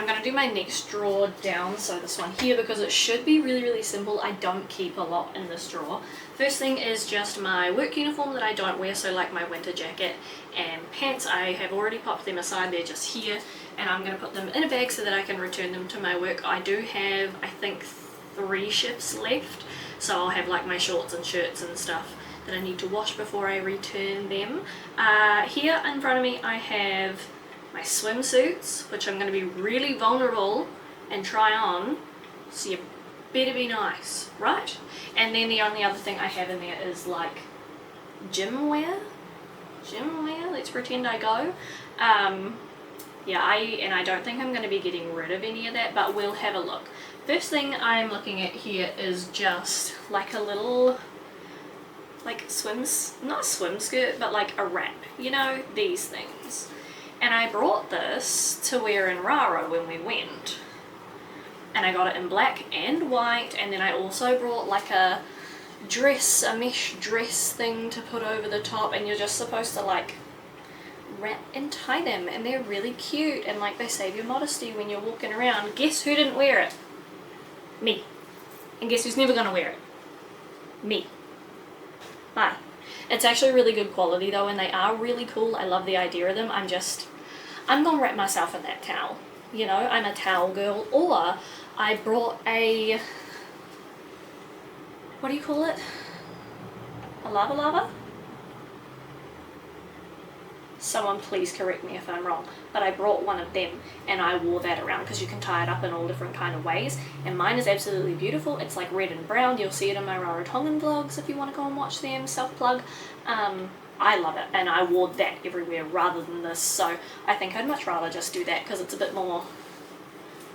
going to do my next drawer down, so this one here, because it should be really, really simple. I don't keep a lot in this drawer. First thing is just my work uniform that I don't wear, so like my winter jacket and pants. I have already popped them aside, they're just here, and I'm going to put them in a bag so that I can return them to my work. I do have, I think, 3 shifts left, so I'll have like my shorts and shirts and stuff that I need to wash before I return them. Here in front of me I have my swimsuits, which I'm going to be really vulnerable and try on, so you better be nice, right? And then the only other thing I have in there is like gym wear, let's pretend I go. Yeah, I don't think I'm going to be getting rid of any of that, but we'll have a look. First thing I'm looking at here is just like a little, like not swim skirt, but like a wrap, you know, these things. And I brought this to wear in Rara when we went, and I got it in black and white, and then I also brought like a dress, a mesh dress thing to put over the top, and you're just supposed to like wrap and tie them, and they're really cute, and like they save your modesty when you're walking around. Guess who didn't wear it? Me. And guess who's never gonna wear it? Me. Bye. It's actually really good quality though, and they are really cool. I love the idea of them. I'm gonna wrap myself in that towel. You know, I'm a towel girl. Or I brought a, what do you call it? A lava? Someone please correct me if I'm wrong, but I brought one of them and I wore that around because you can tie it up in all different kind of ways, and mine is absolutely beautiful. It's like red and brown. You'll see it in my Rarotongan vlogs if you want to go and watch them, self-plug. I love it, and I wore that everywhere rather than this, so I think I'd much rather just do that because it's a bit more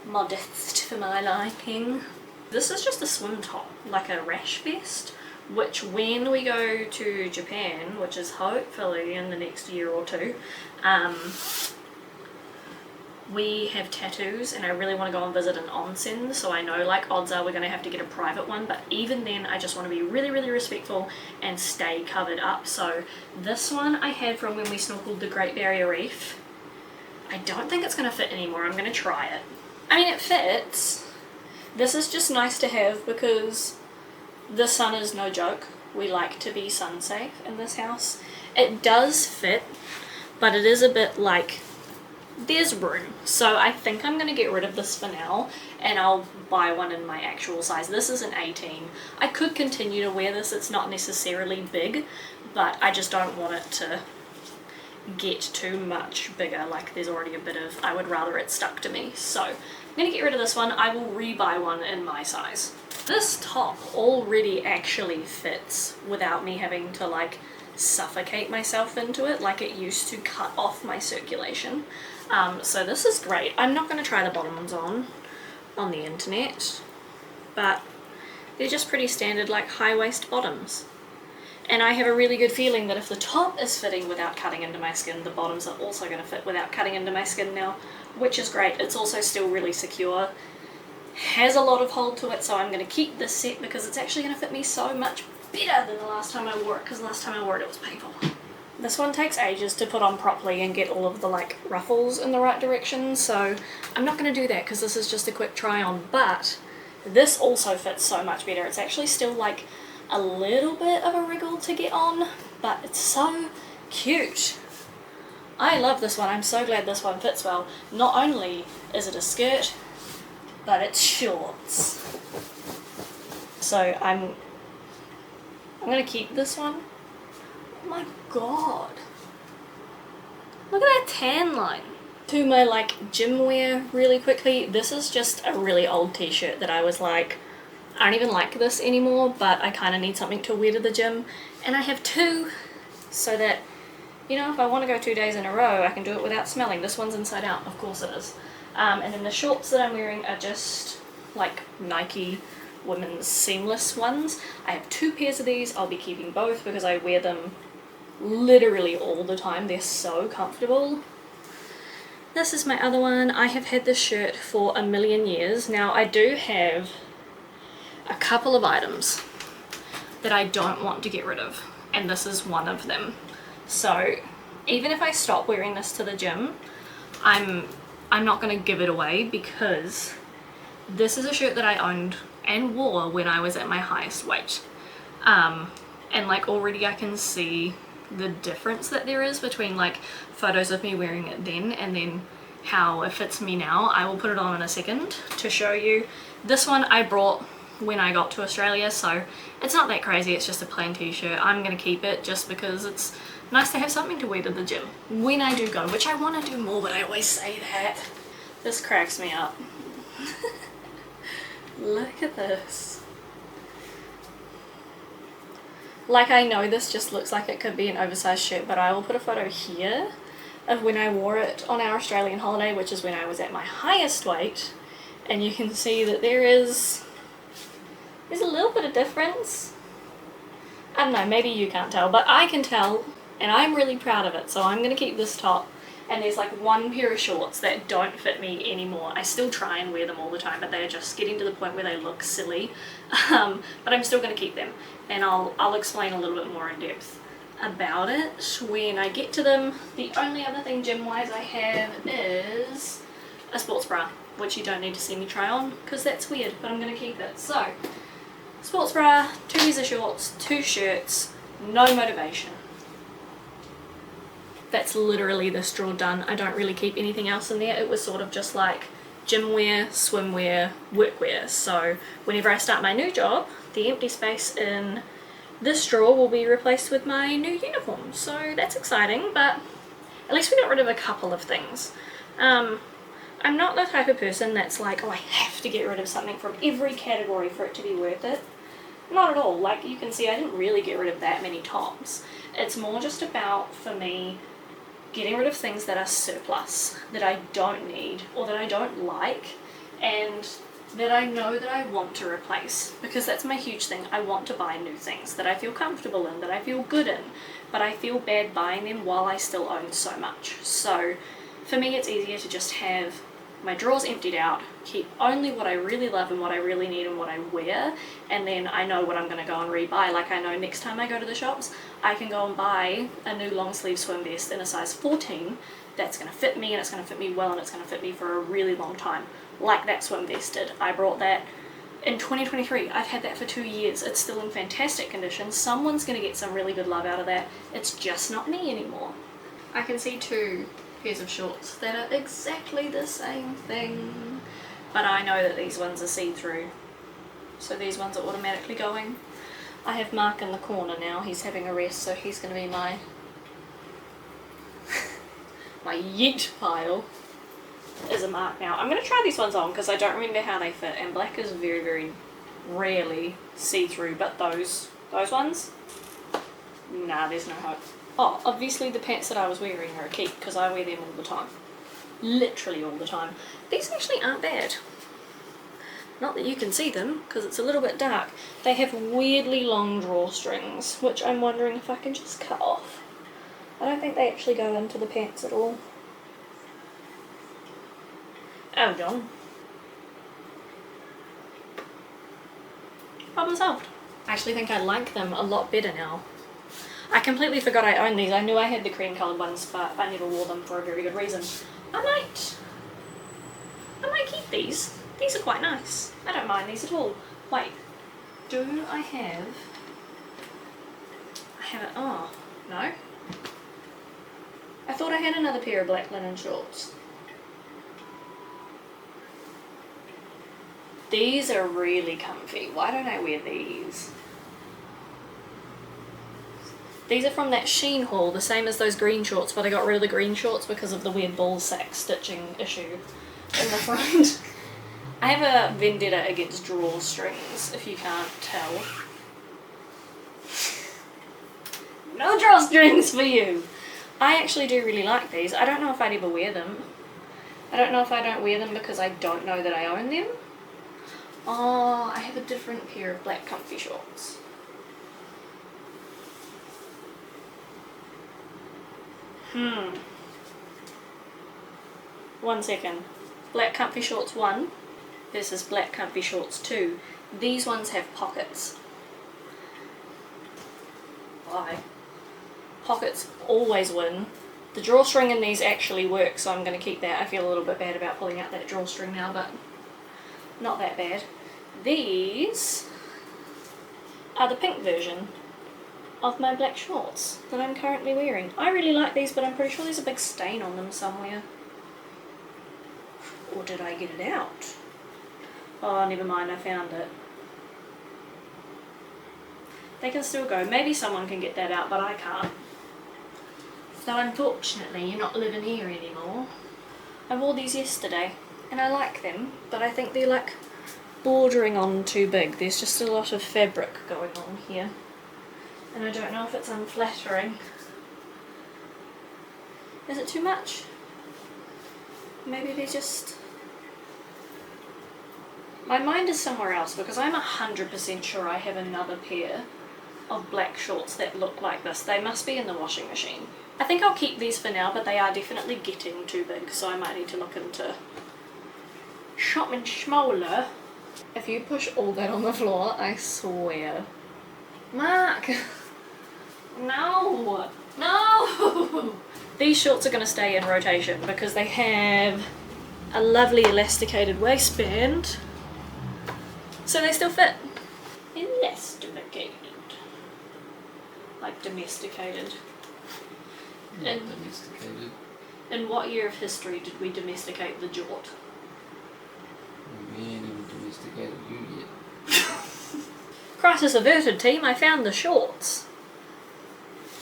modest for my liking. This is just a swim top, like a rash vest, which when we go to Japan, which is hopefully in the next year or two, we have tattoos and I really want to go and visit an onsen, so I know like odds are we're going to have to get a private one, but even then I just want to be really, really respectful and stay covered up. So this one I had from when we snorkeled the Great Barrier Reef. I don't think it's going to fit anymore. I'm going to try it. I mean, it fits. This is just nice to have because the sun is no joke. We like to be sun safe in this house. It does fit, but it is a bit like there's room. So I think I'm going to get rid of this for now and I'll buy one in my actual size. This is an 18. I could continue to wear this. It's not necessarily big, but I just don't want it to get too much bigger. Like there's already a bit of, I would rather it stuck to me. So I'm going to get rid of this one. I will re-buy one in my size. This top already actually fits without me having to like suffocate myself into it like it used to cut off my circulation. So this is great. I'm not going to try the bottom ones on the internet, but they're just pretty standard like high waist bottoms. And I have a really good feeling that if the top is fitting without cutting into my skin, the bottoms are also going to fit without cutting into my skin now, which is great. It's also still really secure. Has a lot of hold to it, so I'm going to keep this set because it's actually going to fit me so much better than the last time I wore it, because last time I wore it, it was painful. This one takes ages to put on properly and get all of the like ruffles in the right direction, so I'm not going to do that because this is just a quick try on, but this also fits so much better. It's actually still like a little bit of a wriggle to get on, but it's so cute. I love this one. I'm so glad this one fits well. Not only is it a skirt, but it's shorts. So I'm gonna keep this one. Oh my god. Look at that tan line. To my like gym wear really quickly. This is just a really old t-shirt that I was like, I don't even like this anymore, but I kind of need something to wear to the gym. And I have 2 so that, you know, if I want to go 2 days in a row, I can do it without smelling. This one's inside out, of course it is. And then the shorts that I'm wearing are just like Nike women's seamless ones. I have 2 pairs of these. I'll be keeping both because I wear them literally all the time. They're so comfortable. This is my other one. I have had this shirt for a million years. Now I do have a couple of items that I don't want to get rid of, and this is one of them. So even if I stop wearing this to the gym, I'm I'm not going to give it away because this is a shirt that I owned and wore when I was at my highest weight. And like already I can see the difference that there is between like photos of me wearing it then and then how it fits me now. I will put it on in a second to show you. This one I brought when I got to Australia, so it's not that crazy, it's just a plain t-shirt. I'm gonna keep it just because it's nice to have something to wear to the gym when I do go, which I want to do more, but I always say that. This cracks me up. Look at this. Like, I know this just looks like it could be an oversized shirt, but I will put a photo here of when I wore it on our Australian holiday, which is when I was at my highest weight, and you can see that there's a little bit of difference. I don't know, maybe you can't tell, but I can tell, and I'm really proud of it, so I'm going to keep this top. And there's like one pair of shorts that don't fit me anymore. I still try and wear them all the time, but they are just getting to the point where they look silly. But I'm still going to keep them, and I'll explain a little bit more in depth about it when I get to them. The only other thing gym-wise I have is a sports bra, which you don't need to see me try on because that's weird, but I'm going to keep it. So, sports bra, 2 pairs of shorts, 2 shirts, no motivation. That's literally this drawer done. I don't really keep anything else in there. It was sort of just like gym wear, swimwear, workwear. So whenever I start my new job, the empty space in this drawer will be replaced with my new uniform. So that's exciting, but at least we got rid of a couple of things. I'm not the type of person that's like, oh, I have to get rid of something from every category for it to be worth it. Not at all. Like you can see, I didn't really get rid of that many tops. It's more just about, for me, getting rid of things that are surplus, that I don't need or that I don't like, and that I know that I want to replace, because that's my huge thing. I want to buy new things that I feel comfortable in, that I feel good in, but I feel bad buying them while I still own so much. So for me it's easier to just have my drawers emptied out, keep only what I really love and what I really need and what I wear, and then I know what I'm going to go and rebuy. Like I know next time I go to the shops, I can go and buy a new long sleeve swim vest in a size 14 that's going to fit me, and it's going to fit me well, and it's going to fit me for a really long time, like that swim vest did. I brought that in 2023. I've had that for 2 years. It's still in fantastic condition. Someone's going to get some really good love out of that. It's just not me anymore. I can see 2 pairs of shorts that are exactly the same thing, but I know that these ones are see-through, so these ones are automatically going. I have Mark in the corner now. He's having a rest, so he's going to be my my yeet pile is a Mark now. I'm going to try these ones on because I don't remember how they fit, and black is very, very rarely see-through, but those ones, nah, there's no hope. Oh, obviously the pants that I was wearing are a keep because I wear them all the time. Literally all the time. These actually aren't bad. Not that you can see them because it's a little bit dark. They have weirdly long drawstrings, which I'm wondering if I can just cut off. I don't think they actually go into the pants at all. Oh, John. Problem solved. I actually think I like them a lot better now. I completely forgot I owned these. I knew I had the cream coloured ones, but I never wore them for a very good reason. I might keep these. These are quite nice. I don't mind these at all. Wait, do I have it, oh, no. I thought I had another pair of black linen shorts. These are really comfy. Why don't I wear these? These are from that Shein haul, the same as those green shorts, but I got rid of the green shorts because of the weird ball sack stitching issue in the front. I have a vendetta against drawstrings, if you can't tell. No drawstrings for you! I actually do really like these. I don't know if I'd ever wear them. I don't know if I don't wear them because I don't know that I own them. Oh, I have a different pair of black comfy shorts. One second. Black comfy shorts 1 versus black comfy shorts 2. These ones have pockets. Why? Pockets always win. The drawstring in these actually works, so I'm going to keep that. I feel a little bit bad about pulling out that drawstring now, but not that bad. These are the pink version of my black shorts that I'm currently wearing. I really like these, but I'm pretty sure there's a big stain on them somewhere. Or did I get it out? Oh, never mind, I found it. They can still go. Maybe someone can get that out, but I can't. So unfortunately, you're not living here anymore. I wore these yesterday, and I like them, but I think they're like bordering on too big. There's just a lot of fabric going on here, and I don't know if it's unflattering. Is it too much? Maybe they just... My mind is somewhere else, because I'm 100% sure I have another pair of black shorts that look like this. They must be in the washing machine. I think I'll keep these for now, but they are definitely getting too big, so I might need to look into shopping smaller. If you push all that on the floor, I swear. Mark! No! No! These shorts are going to stay in rotation because they have a lovely elasticated waistband, so they still fit. Elasticated. Like domesticated. Not domesticated. In what year of history did we domesticate the jort? We ain't even domesticated you yet. Crisis averted, team. I found the shorts.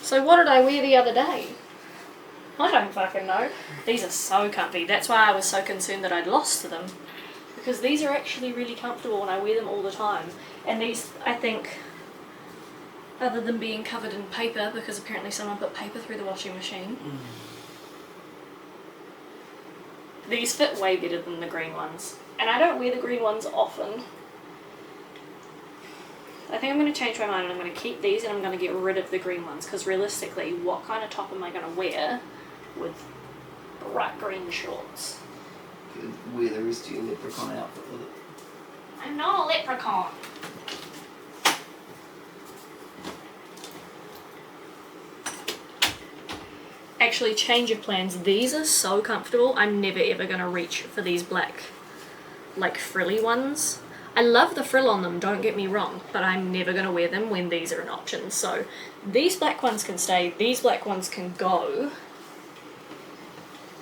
So what did I wear the other day? I don't fucking know. These are so comfy. That's why I was so concerned that I'd lost them. Because these are actually really comfortable and I wear them all the time. And these, I think, other than being covered in paper, because apparently someone put paper through the washing machine, these fit way better than the green ones. And I don't wear the green ones often. I think I'm going to change my mind and I'm going to keep these and I'm going to get rid of the green ones, because realistically, what kind of top am I going to wear with bright green shorts? You could wear the rest of your leprechaun outfit with it. I'm not a leprechaun. Actually, change of plans. These are so comfortable. I'm never ever going to reach for these black, like frilly ones. I love the frill on them, don't get me wrong, but I'm never going to wear them when these are an option. So these black ones can stay, these black ones can go.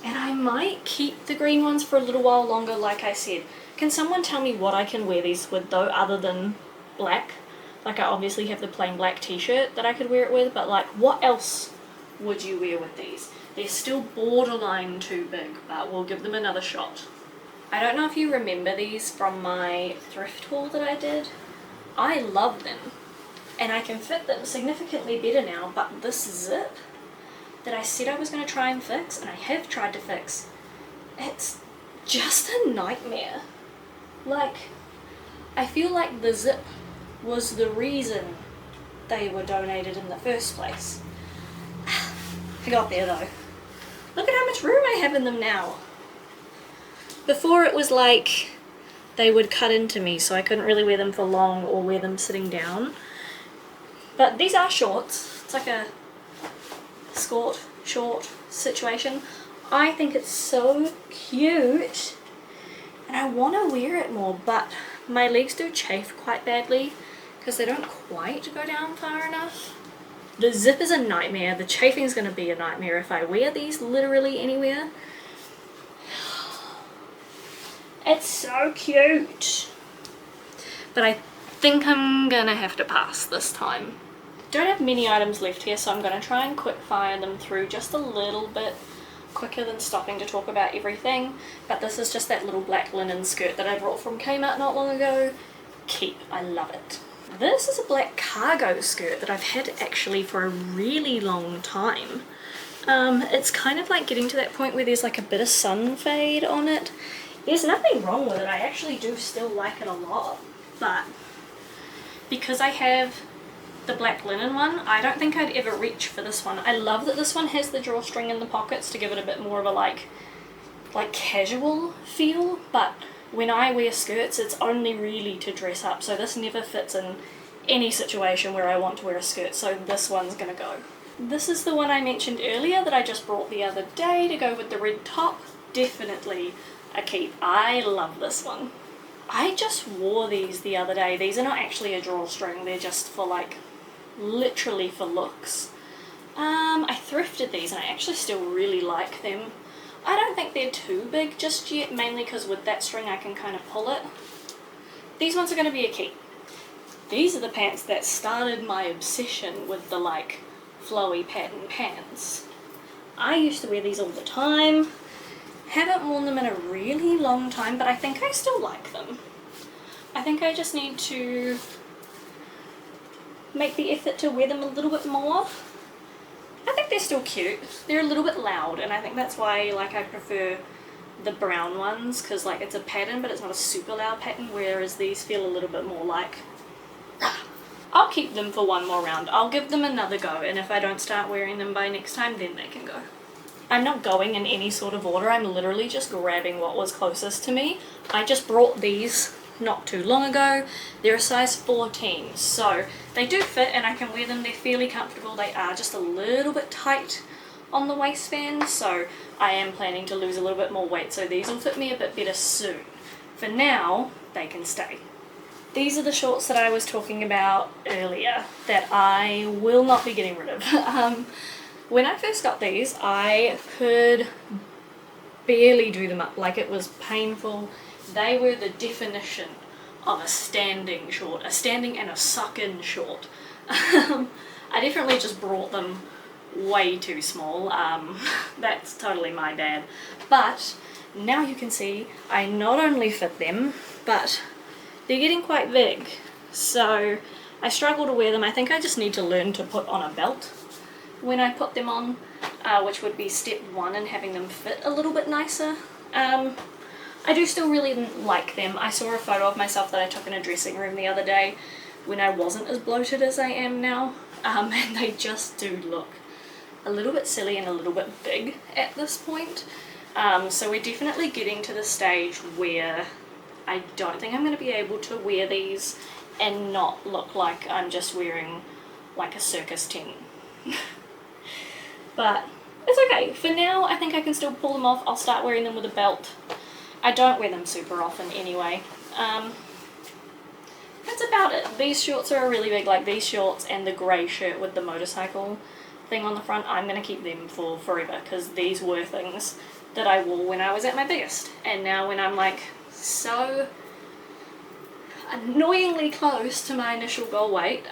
And I might keep the green ones for a little while longer, like I said. Can someone tell me what I can wear these with though, other than black? Like I obviously have the plain black t-shirt that I could wear it with, but like what else would you wear with these? They're still borderline too big, but we'll give them another shot. I don't know if you remember these from my thrift haul that I did. I love them, and I can fit them significantly better now, but this zip that I said I was going to try and fix, and I have tried to fix, it's just a nightmare. Like, I feel like the zip was the reason they were donated in the first place. I got there though. Look at how much room I have in them now. Before it was like they would cut into me, so I couldn't really wear them for long or wear them sitting down. But these are shorts. It's like a skirt short situation. I think it's so cute and I want to wear it more, but my legs do chafe quite badly because they don't quite go down far enough. The zip is a nightmare. The chafing is going to be a nightmare if I wear these literally anywhere. It's so cute. But I think I'm going to have to pass this time. Don't have many items left here, so I'm going to try and quick fire them through just a little bit quicker than stopping to talk about everything. But this is just that little black linen skirt that I brought from Kmart not long ago. Keep. I love it. This is a black cargo skirt that I've had actually for a really long time. It's kind of like getting to that point where there's like a bit of sun fade on it. There's nothing wrong with it. I actually do still like it a lot. But because I have the black linen one, I don't think I'd ever reach for this one. I love that this one has the drawstring in the pockets to give it a bit more of a like casual feel, but when I wear skirts it's only really to dress up, so this never fits in any situation where I want to wear a skirt, so this one's gonna go. This is the one I mentioned earlier that I just brought the other day to go with the red top. Definitely a keep. I love this one. I just wore these the other day. These are not actually a drawstring, they're just for like, literally for looks. I thrifted these and I actually still really like them. I don't think they're too big just yet, mainly because with that string I can kind of pull it. These ones are going to be a keep. These are the pants that started my obsession with the like flowy pattern pants. I used to wear these all the time. Haven't worn them in a really long time, but I think I still like them. I think I just need to make the effort to wear them a little bit more. I think they're still cute. They're a little bit loud, and I think that's why like I prefer the brown ones, because like it's a pattern but it's not a super loud pattern, whereas these feel a little bit more like I'll keep them for one more round. I'll give them another go, and if I don't start wearing them by next time, then they can go. I'm not going in any sort of order. I'm literally just grabbing what was closest to me. I just brought these not too long ago. They're a size 14, so they do fit and I can wear them. They're fairly comfortable. They are just a little bit tight on the waistband, so I am planning to lose a little bit more weight, so these will fit me a bit better soon. For now, they can stay. These are the shorts that I was talking about earlier that I will not be getting rid of. When I first got these, I could barely do them up. Like, it was painful. They were the definition of a standing short, a standing and a suck-in short. I definitely just brought them way too small. That's totally my bad. But now you can see I not only fit them, but they're getting quite big. So I struggle to wear them. I think I just need to learn to put on a belt when I put them on, which would be step one in having them fit a little bit nicer. I do still really like them. I saw a photo of myself that I took in a dressing room the other day when I wasn't as bloated as I am now, and they just do look a little bit silly and a little bit big at this point. So we're definitely getting to the stage where I don't think I'm going to be able to wear these and not look like I'm just wearing like a circus tent. But it's okay. For now, I think I can still pull them off. I'll start wearing them with a belt. I don't wear them super often anyway. That's about it. These shorts are really big, like these shorts and the grey shirt with the motorcycle thing on the front. I'm going to keep them for forever, because these were things that I wore when I was at my biggest. And now when I'm like so annoyingly close to my initial goal weight,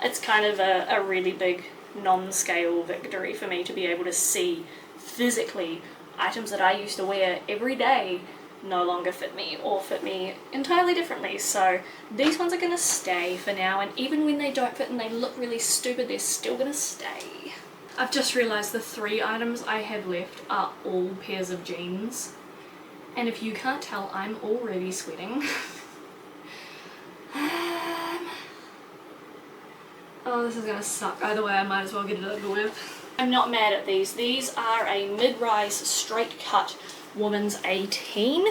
it's kind of a really big non-scale victory for me to be able to see physically items that I used to wear every day no longer fit me, or fit me entirely differently. So these ones are going to stay for now, and even when they don't fit and they look really stupid, they're still going to stay. I've just realised the 3 items I have left are all pairs of jeans, and if you can't tell, I'm already sweating. Oh, this is going to suck. Either way, I might as well get it over with. I'm not mad at these. These are a mid-rise straight cut woman's 18.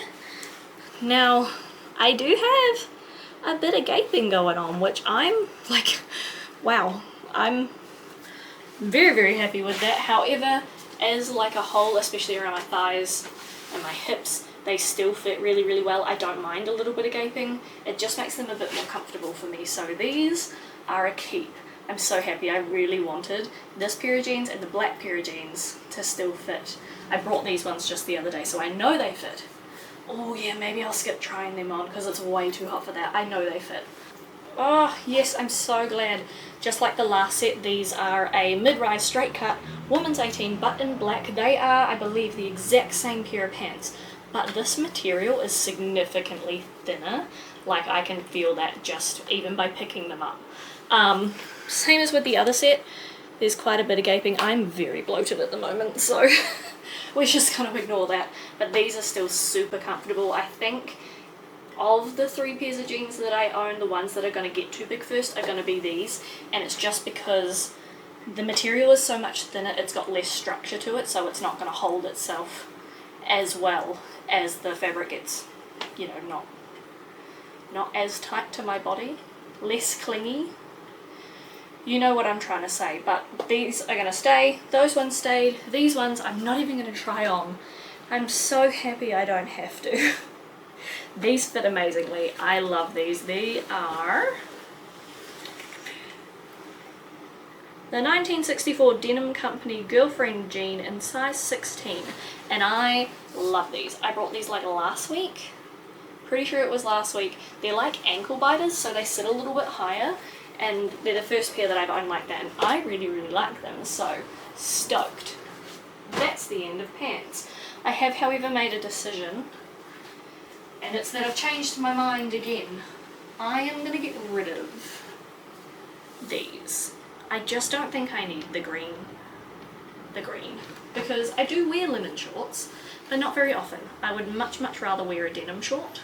Now, I do have a bit of gaping going on, which I'm like, wow, I'm very, very happy with that. However, as like a whole, especially around my thighs and my hips, they still fit really, really well. I don't mind a little bit of gaping. It just makes them a bit more comfortable for me. So these are a keep. I'm so happy. I really wanted this pair of jeans and the black pair of jeans to still fit. I brought these ones just the other day, so I know they fit. Oh yeah, maybe I'll skip trying them on because it's way too hot for that. I know they fit. Oh yes, I'm so glad. Just like the last set, these are a mid-rise straight cut woman's 18, but in black. They are, I believe, the exact same pair of pants, but this material is significantly thinner. Like, I can feel that just even by picking them up. Same as with the other set, there's quite a bit of gaping. I'm very bloated at the moment, so we're just going to ignore that. But these are still super comfortable. I think of the 3 pairs of jeans that I own, the ones that are going to get too big first are going to be these, and it's just because the material is so much thinner, it's got less structure to it, so it's not going to hold itself as well as the fabric gets, you know, not as tight to my body, less clingy. You know what I'm trying to say, but these are gonna stay, those ones stayed, these ones I'm not even gonna try on. I'm so happy I don't have to. These fit amazingly, I love these. They are the 1964 Denim Company Girlfriend Jean in size 16, and I love these. I brought these like last week, pretty sure it was last week. They're like ankle biters, so they sit a little bit higher, and they're the first pair that I've owned like that, and I really like them, so stoked. That's the end of pants. I have, however, made a decision, and it's that I've changed my mind again. I am going to get rid of these. I just don't think I need the green, because I do wear linen shorts, but not very often. I would much rather wear a denim short,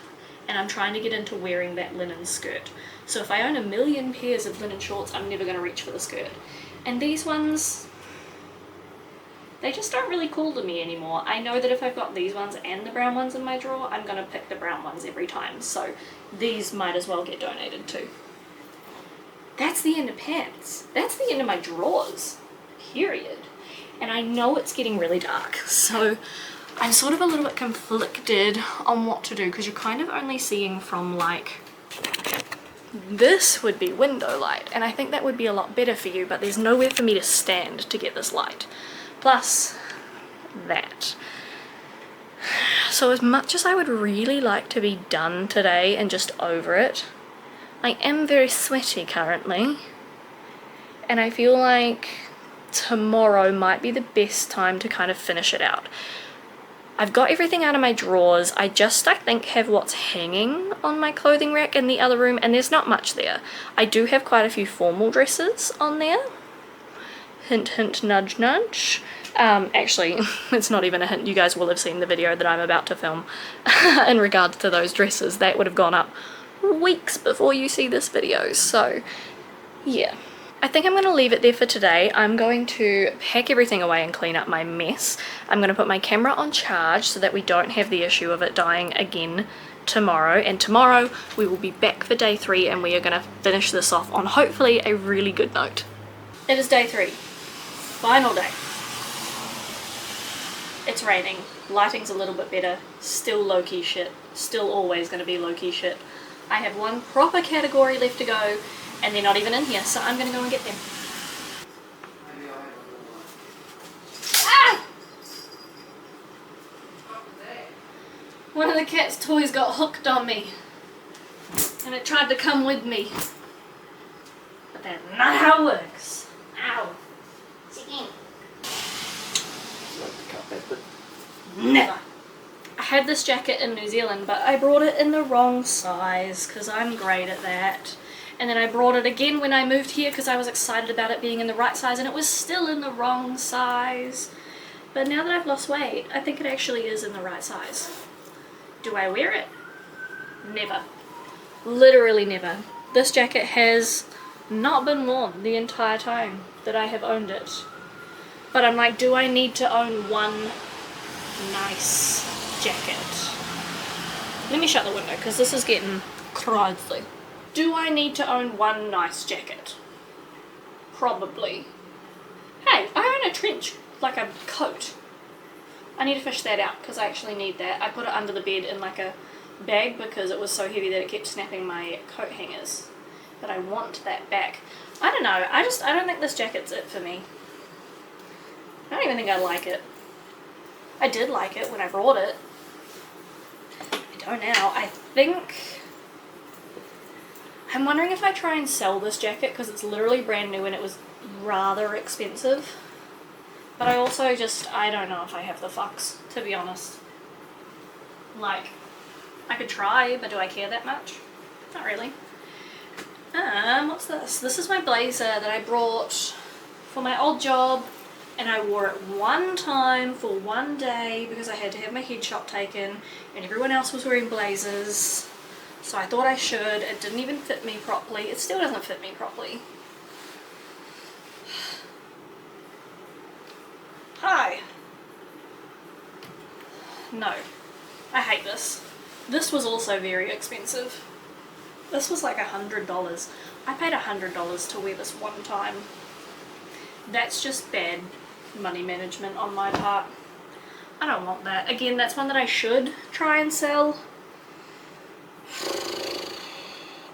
and I'm trying to get into wearing that linen skirt. So if I own a million pairs of linen shorts, I'm never going to reach for the skirt. And these ones, they just aren't really cool to me anymore. I know that if I've got these ones and the brown ones in my drawer, I'm going to pick the brown ones every time, so these might as well get donated too. That's the end of pants. That's the end of my drawers, period. And I know it's getting really dark, so I'm sort of a little bit conflicted on what to do, because you're kind of only seeing from like, this would be window light, and I think that would be a lot better for you, but there's nowhere for me to stand to get this light. Plus that. So as much as I would really like to be done today and just over it, I am very sweaty currently, and I feel like tomorrow might be the best time to kind of finish it out. I've got everything out of my drawers. I think have what's hanging on my clothing rack in the other room, and there's not much there. I do have quite a few formal dresses on there. Hint, hint, nudge, nudge. Actually, it's not even a hint. You guys will have seen the video that I'm about to film in regards to those dresses. That would have gone up weeks before you see this video, so yeah. I think I'm going to leave it there for today. I'm going to pack everything away and clean up my mess. I'm going to put my camera on charge so that we don't have the issue of it dying again tomorrow, and tomorrow we will be back for day 3 and we are going to finish this off on hopefully a really good note. It is day 3. Final day. It's raining. Lighting's a little bit better. Still low-key shit. Still always going to be low-key shit. I have one proper category left to go, and they're not even in here, so I'm going to go and get them. Ah! One of the cat's toys got hooked on me, and it tried to come with me. But that's not how it works. Ow. Never. I had this jacket in New Zealand, but I brought it in the wrong size because I'm great at that. And then I brought it again when I moved here because I was excited about it being in the right size, and it was still in the wrong size. But now that I've lost weight, I think it actually is in the right size. Do I wear it? Never. Literally never. This jacket has not been worn the entire time that I have owned it. But I'm like, do I need to own one nice jacket? Let me shut the window because this is getting crazy. Do I need to own one nice jacket? Probably. Hey, I own a trench, like a coat. I need to fish that out because I actually need that. I put it under the bed in like a bag because it was so heavy that it kept snapping my coat hangers. But I want that back. I don't know, I don't think this jacket's it for me. I don't even think I like it. I did like it when I brought it. I don't now. I think... I'm wondering if I try and sell this jacket because it's literally brand new and it was rather expensive. But I also I don't know if I have the fucks, to be honest. Like, I could try, but do I care that much? Not really. What's this? This is my blazer that I brought for my old job, and I wore it one time for one day because I had to have my headshot taken and everyone else was wearing blazers, so I thought I should. It didn't even fit me properly. It still doesn't fit me properly. Hi. No. I hate this. This was also very expensive. This was like $100. I paid $100 to wear this one time. That's just bad money management on my part. I don't want that. Again, that's one that I should try and sell.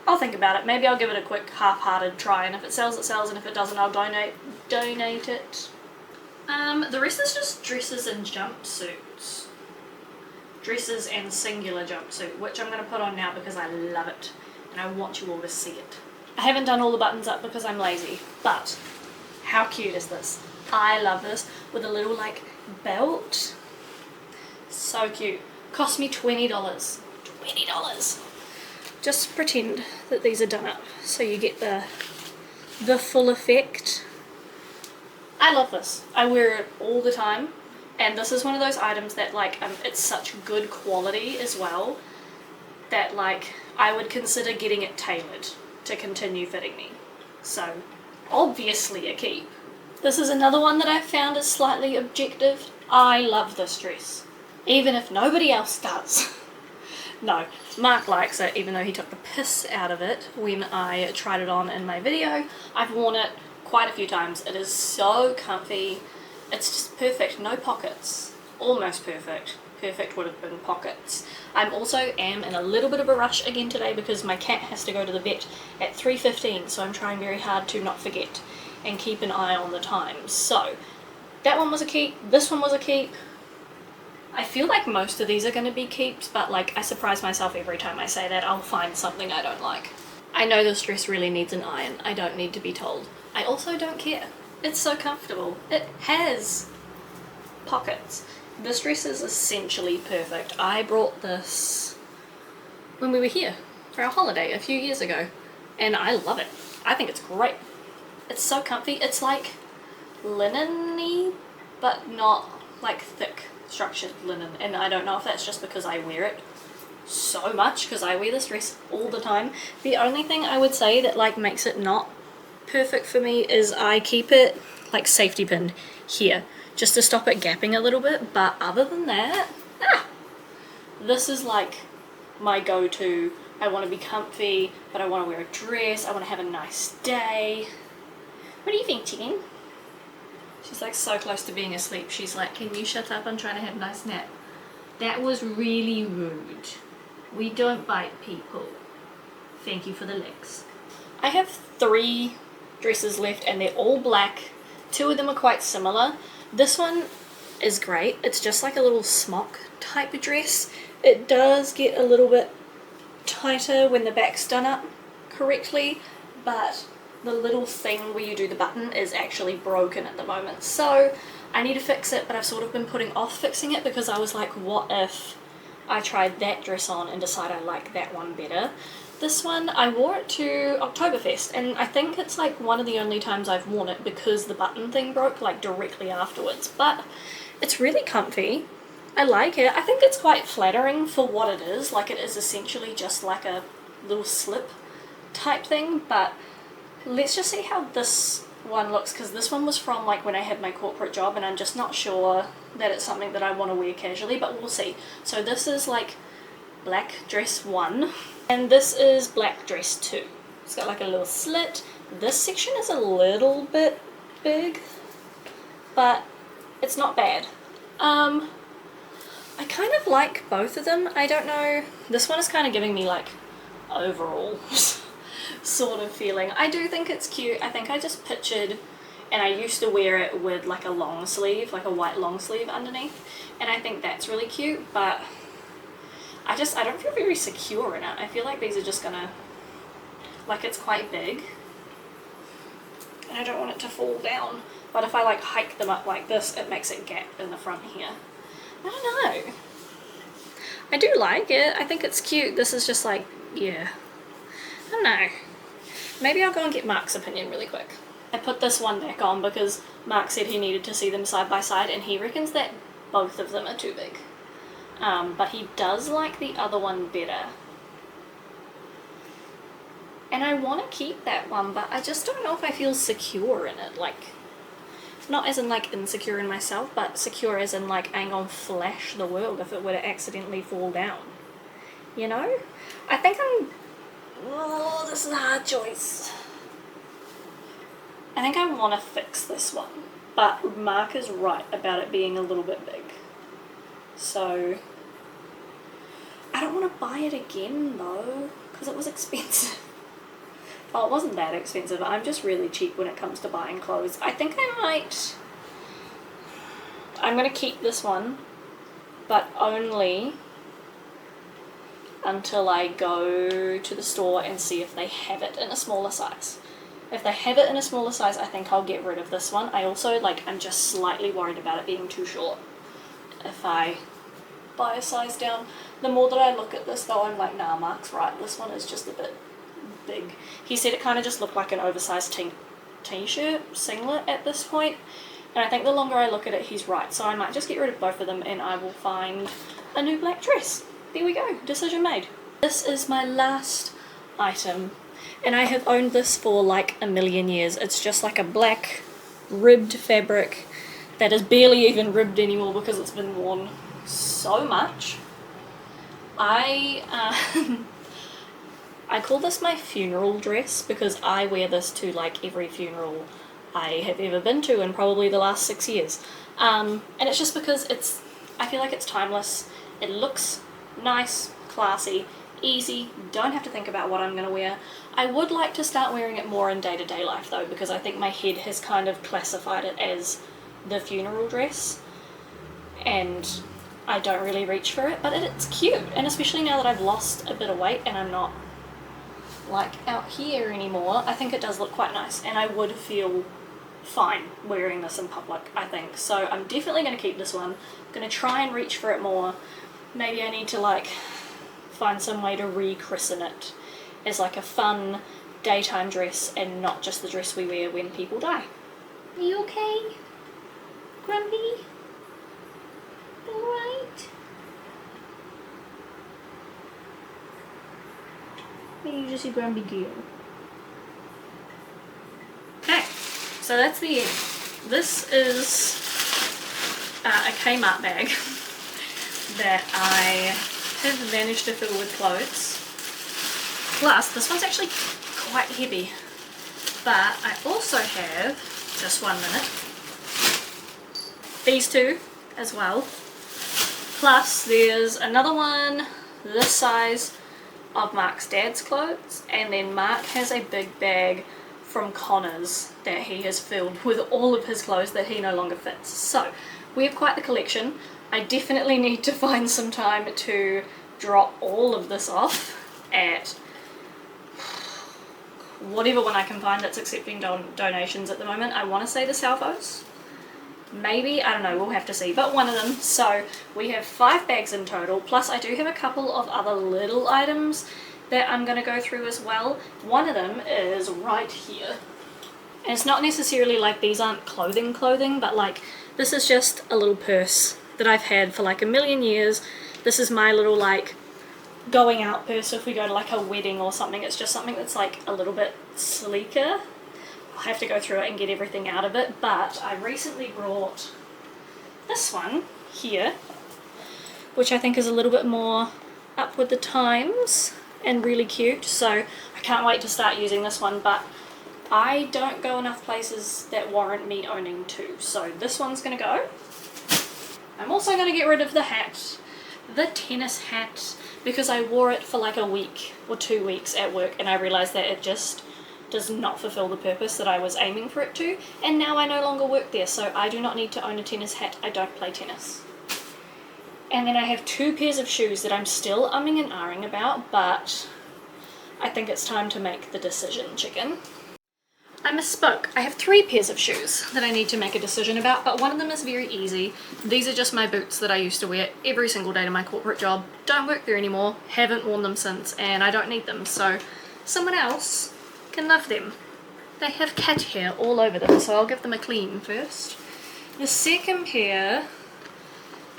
I'll think about it. Maybe I'll give it a quick half-hearted try, and if it sells, it sells, and if it doesn't, I'll donate it. The rest is just dresses and jumpsuits. Dresses and singular jumpsuit, which I'm going to put on now because I love it, and I want you all to see it. I haven't done all the buttons up because I'm lazy, but how cute is this? I love this with a little like belt. So cute. Cost me $20. $20. Just pretend that these are done up so you get the full effect. I love this. I wear it all the time, and this is one of those items that like it's such good quality as well that like I would consider getting it tailored to continue fitting me. So obviously a keep. This is another one that I found is slightly objective. I love this dress, even if nobody else does. No, Mark likes it, even though he took the piss out of it when I tried it on in my video. I've worn it quite a few times. It is so comfy. It's just perfect. No pockets. Almost perfect. Perfect would have been pockets. I'm also in a little bit of a rush again today because my cat has to go to the vet at 3:15, so I'm trying very hard to not forget and keep an eye on the time. So that one was a keep. This one was a keep. I feel like most of these are going to be keeps, but like I surprise myself every time I say that. I'll find something I don't like. I know this dress really needs an iron. I don't need to be told. I also don't care. It's so comfortable. It has pockets. This dress is essentially perfect. I brought this when we were here for our holiday a few years ago, and I love it. I think it's great. It's so comfy. It's like linen-y, but not like thick structured linen, and I don't know if that's just because I wear it so much, because I wear this dress all the time. The only thing I would say that like makes it not perfect for me is I keep it like safety pinned here just to stop it gapping a little bit, but other than that, this is like my go-to. I want to be comfy, but I want to wear a dress. I want to have a nice day. What do you think, chicken? She's like so close to being asleep. She's like, can you shut up? I'm trying to have a nice nap. That was really rude. We don't bite people. Thank you for the licks. I have 3 dresses left and they're all black. 2 of them are quite similar. This one is great. It's just like a little smock type of dress. It does get a little bit tighter when the back's done up correctly, but the little thing where you do the button is actually broken at the moment, so I need to fix it, but I've sort of been putting off fixing it because I was like, what if I tried that dress on and decide I like that one better. This one, I wore it to Oktoberfest, and I think it's like one of the only times I've worn it because the button thing broke like directly afterwards, but it's really comfy. I like it. I think it's quite flattering for what it is. Like, it is essentially just like a little slip type thing, but let's just see how this one looks, because this one was from like when I had my corporate job, and I'm just not sure that it's something that I want to wear casually, but we'll see. So this is like black dress 1, and this is black dress 2. It's got like a little slit. This section is a little bit big, but it's not bad. I kind of like both of them. I don't know. This one is kind of giving me like overall sort of feeling. I do think it's cute. I think I just pictured, and I used to wear it with like a long sleeve, like a white long sleeve underneath, and I think that's really cute, but I don't feel very secure in it. I feel like these are just gonna, like, it's quite big and I don't want it to fall down, but if I like hike them up like this, it makes it gap in the front here. I don't know. I do like it. I think it's cute. This is just like, yeah, I don't know. Maybe I'll go and get Mark's opinion really quick. I put this one back on because Mark said he needed to see them side by side, and he reckons that both of them are too big. But he does like the other one better. And I want to keep that one, but I just don't know if I feel secure in it. Like, not as in like insecure in myself, but secure as in like I ain't gonna flash the world if it were to accidentally fall down. You know? I think oh, this is a hard choice. I think I want to fix this one, but Mark is right about it being a little bit big. So I don't want to buy it again though, because it was expensive. Well, it wasn't that expensive. I'm just really cheap when it comes to buying clothes. I think I'm going to keep this one, but only until I go to the store and see if they have it in a smaller size. If they have it in a smaller size, I think I'll get rid of this one. I also, I'm just slightly worried about it being too short if I buy a size down. The more that I look at this though, I'm like, nah, Mark's right, this one is just a bit big. He said it kind of just looked like an oversized t-shirt singlet at this point, and I think the longer I look at it, he's right. So I might just get rid of both of them and I will find a new black dress. There we go, decision made. This is my last item, and I have owned this for like a million years. It's just like a black ribbed fabric that is barely even ribbed anymore because it's been worn so much. I call this my funeral dress because I wear this to like every funeral I have ever been to in probably the last 6 years. And it's just because I feel like it's timeless. It looks nice, classy, easy, don't have to think about what I'm going to wear. I would like to start wearing it more in day-to-day life though, because I think my head has kind of classified it as the funeral dress, and I don't really reach for it, but it's cute, and especially now that I've lost a bit of weight and I'm not like out here anymore, I think it does look quite nice, and I would feel fine wearing this in public, I think. So I'm definitely going to keep this one. I'm going to try and reach for it more. Maybe I need to find some way to rechristen it as like a fun daytime dress and not just the dress we wear when people die. Are you okay, Grumpy? Alright? Maybe just a grumpy girl. Okay, so that's the end. This is a Kmart bag that I have managed to fill with clothes. Plus, this one's actually quite heavy, but I also have, just 1 minute, these two as well. Plus, there's another one this size of Mark's dad's clothes, and then Mark has a big bag from Connors that he has filled with all of his clothes that he no longer fits. So, we have quite the collection. I definitely need to find some time to drop all of this off at whatever one I can find that's accepting donations at the moment. I want to say the Salvos. Maybe, I don't know, we'll have to see, but one of them. So we have 5 bags in total, plus I do have a couple of other little items that I'm going to go through as well. One of them is right here. And it's not necessarily like these aren't clothing, but this is just a little purse that I've had for a million years. This is my little going out purse if we go to a wedding or something. It's just something that's a little bit sleeker. I'll have to go through it and get everything out of it, but I recently brought this one here, which I think is a little bit more up with the times and really cute, so I can't wait to start using this one, but I don't go enough places that warrant me owning 2, so this one's gonna go. I'm also gonna get rid of the hat, the tennis hat, because I wore it for a week or 2 weeks at work and I realised that it just does not fulfill the purpose that I was aiming for it to, and now I no longer work there, so I do not need to own a tennis hat. I don't play tennis. And then I have 2 pairs of shoes that I'm still umming and ahhing about, but I think it's time to make the decision, chicken. I misspoke. I have 3 pairs of shoes that I need to make a decision about, but one of them is very easy. These are just my boots that I used to wear every single day to my corporate job. Don't work there anymore, haven't worn them since, and I don't need them, so someone else can love them. They have cat hair all over them, so I'll give them a clean first. The second pair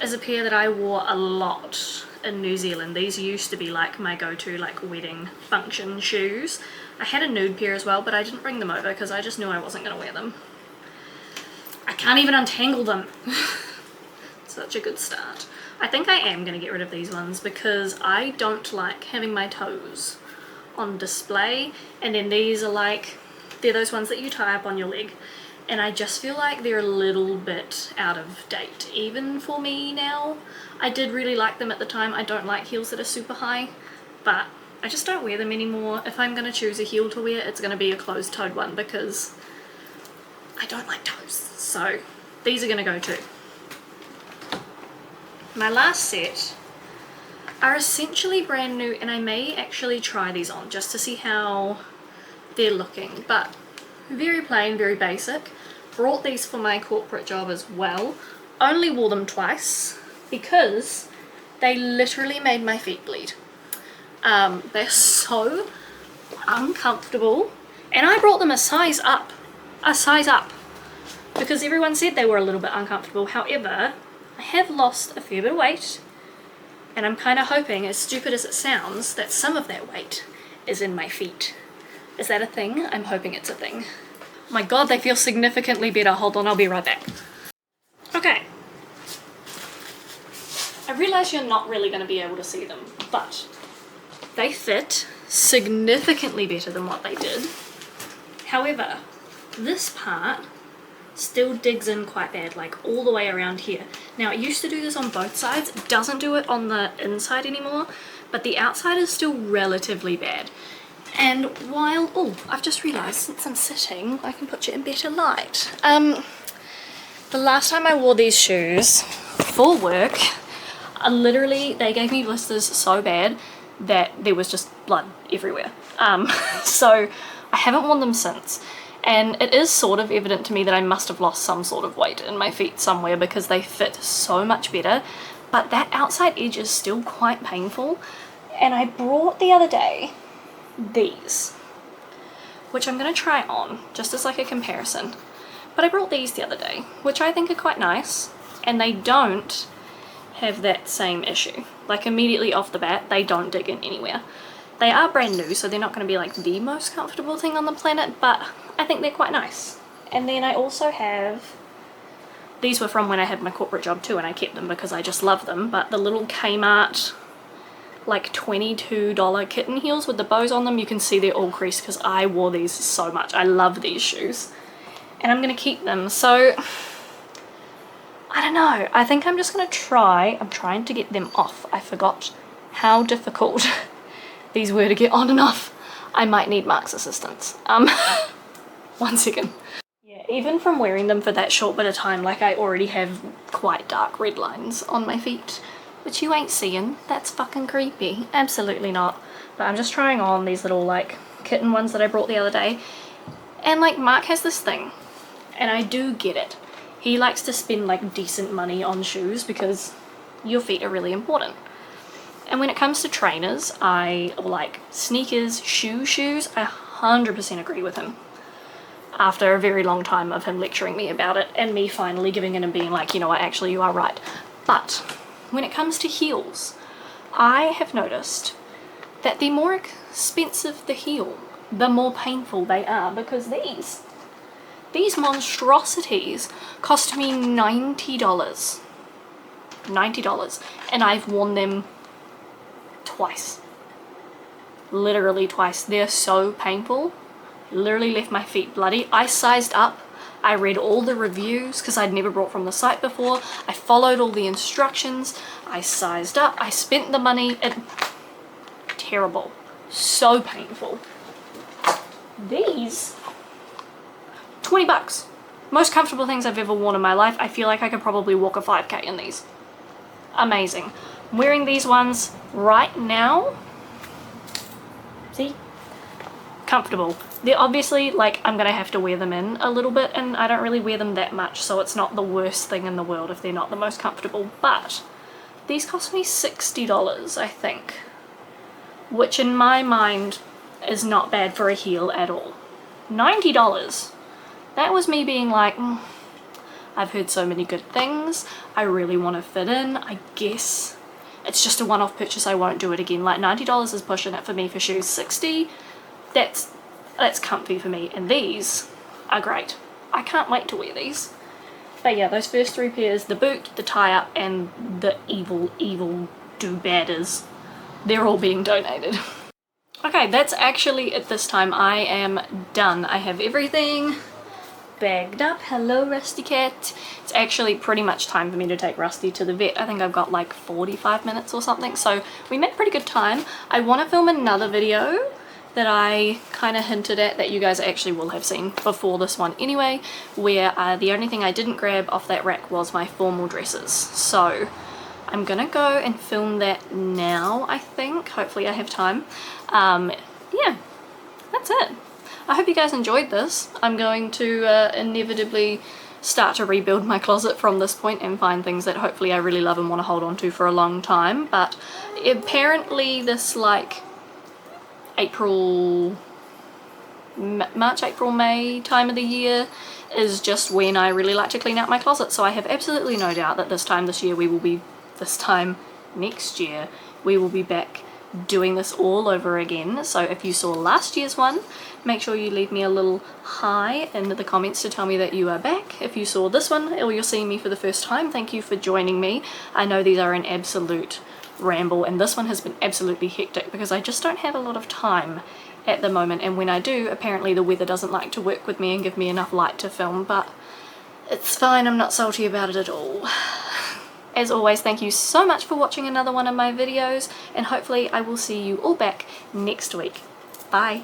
is a pair that I wore a lot in New Zealand. These used to be my go-to wedding function shoes. I had a nude pair as well, but I didn't bring them over because I just knew I wasn't going to wear them. I can't even untangle them. Such a good start. I think I am going to get rid of these ones because I don't like having my toes on display, and then these are They're those ones that you tie up on your leg. And I just feel like they're a little bit out of date, even for me now. I did really like them at the time. I don't like heels that are super high, but I just don't wear them anymore. If I'm going to choose a heel to wear, it's going to be a closed-toed one because I don't like toes. So these are going to go too. My last set are essentially brand new, and I may actually try these on just to see how they're looking, but very plain, very basic. Brought these for my corporate job as well. Only wore them twice because they literally made my feet bleed. They're so uncomfortable, and I brought them a size up, because everyone said they were a little bit uncomfortable. However, I have lost a fair bit of weight, and I'm kind of hoping, as stupid as it sounds, that some of that weight is in my feet. Is that a thing? I'm hoping it's a thing. Oh my god, they feel significantly better. Hold on, I'll be right back. Okay. I realise you're not really going to be able to see them, but they fit significantly better than what they did. However, this part still digs in quite bad, like all the way around here. Now, it used to do this on both sides. It doesn't do it on the inside anymore, but the outside is still relatively bad. And while, oh, I've just realised since I'm sitting, I can put you in better light. The last time I wore these shoes for work, literally they gave me blisters so bad that there was just blood everywhere. So I haven't worn them since. And it is sort of evident to me that I must have lost some sort of weight in my feet somewhere because they fit so much better. But that outside edge is still quite painful. And I brought the other day these, which I'm going to try on just as like a comparison. But I brought these the other day, which I think are quite nice, and they don't have that same issue. Like immediately off the bat, they don't dig in anywhere. They are brand new, so they're not going to be like the most comfortable thing on the planet, but I think they're quite nice. And then I also have, these were from when I had my corporate job too, and I kept them because I just love them, but the little Kmart like $22 kitten heels with the bows on them. You can see they're all creased because I wore these so much. I love these shoes and I'm going to keep them. So I don't know, I think I'm just going to try, I'm trying to get them off. I forgot how difficult these were to get on and off. I might need Mark's assistance. 1 second. Yeah, even from wearing them for that short bit of time, like I already have quite dark red lines on my feet, which you ain't seeing. That's fucking creepy. Absolutely not. But I'm just trying on these little like kitten ones that I brought the other day. And like Mark has this thing, and I do get it. He likes to spend like decent money on shoes because your feet are really important. And when it comes to trainers, or like sneakers, shoes, I 100% agree with him. After a very long time of him lecturing me about it and me finally giving in and being like, you know what, actually you are right. But when it comes to heels, I have noticed that the more expensive the heel, the more painful they are, because these monstrosities cost me $90. $90, and I've worn them twice. Literally twice. They're so painful. Literally left my feet bloody. I sized up. I read all the reviews because I'd never bought from the site before. I followed all the instructions. I sized up. I spent the money. Terrible. So painful. These, 20 bucks. Most comfortable things I've ever worn in my life. I feel like I could probably walk a 5K in these. Amazing. I'm wearing these ones right now. See? Comfortable. They're obviously, like, I'm gonna have to wear them in a little bit, and I don't really wear them that much, so it's not the worst thing in the world if they're not the most comfortable, but these cost me $60, I think, which in my mind is not bad for a heel at all. $90. That was me being like, I've heard so many good things, I really want to fit in, I guess it's just a one-off purchase, I won't do it again. Like, $90 is pushing it for me for shoes. $60, that's comfy for me, and these are great. I can't wait to wear these. But yeah, those first three pairs, the boot, the tie-up, and the evil do-badders, they're all being donated. Okay, that's actually it this time. I am done. I have everything bagged up. Hello, Rusty Cat. It's actually pretty much time for me to take Rusty to the vet. I think I've got like 45 minutes or something, so we made pretty good time. I want to film another video that I kind of hinted at that you guys actually will have seen before this one anyway, where the only thing I didn't grab off that rack was my formal dresses. So I'm gonna go and film that now, I think. Hopefully I have time. Yeah, that's it. I hope you guys enjoyed this. I'm going to inevitably start to rebuild my closet from this point and find things that hopefully I really love and want to hold on to for a long time. But apparently this like March, April, May time of the year is just when I really like to clean out my closet. So I have absolutely no doubt that this time next year we will be back doing this all over again. So if you saw last year's one, make sure you leave me a little hi in the comments to tell me that you are back. If you saw this one or you're seeing me for the first time, thank you for joining me. I know these are an absolute ramble, and this one has been absolutely hectic because I just don't have a lot of time at the moment, and when I do, apparently the weather doesn't like to work with me and give me enough light to film, but it's fine, I'm not salty about it at all. As always, thank you so much for watching another one of my videos, and hopefully I will see you all back next week. Bye!